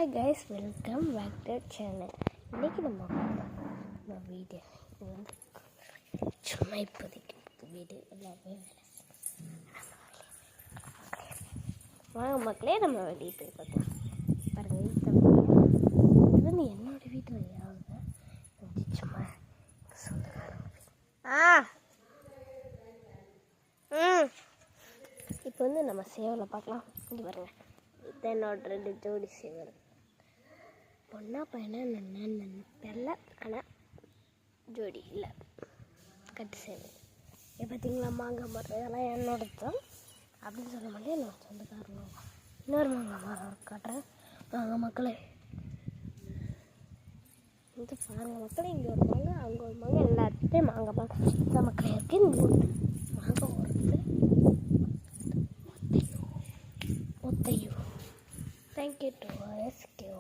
Hi guys, welcome back to channel. இன்றைக்கி நம்ம வீடு வந்து சும்மா இப்போதைக்கு வீடு எல்லாமே வாங்க மக்களே, நம்ம வெளியே போய் பார்க்கலாம். பாருங்கள், இது வந்து என்னோடய வீட்டு வழியாக சும்மா சொந்தக்காரங்க. இப்போ வந்து நம்ம சேவலை பார்க்கலாம். இங்கே பாருங்கள், இது என்னோட 2 ஜோடி சேவல். பொண்ணா பையனா என்னன்னு தெரில, ஆனால் ஜோடி இல்லை, கட்டு சேவல். பார்த்தீங்களா, மாங்காய் மரம் இதெல்லாம் என்னோட தான் அப்படின்னு சொல்ல மாட்டேன், என்னோட சொந்தக்காரங்க. இன்னொரு மாங்காய் மரம் காட்டுறேன் வாங்க மக்களே. இது பாருங்கள் மக்களே, இங்கே ஒரு மாங்காய், அங்கே ஒரு மாங்காய், எல்லாத்தையும் மாங்காய் பார்க்க இந்த மக்களே இருக்குது. இங்கே ஒரு மாங்காய் வருது. ஒத்தையோ. Thank you to rescue.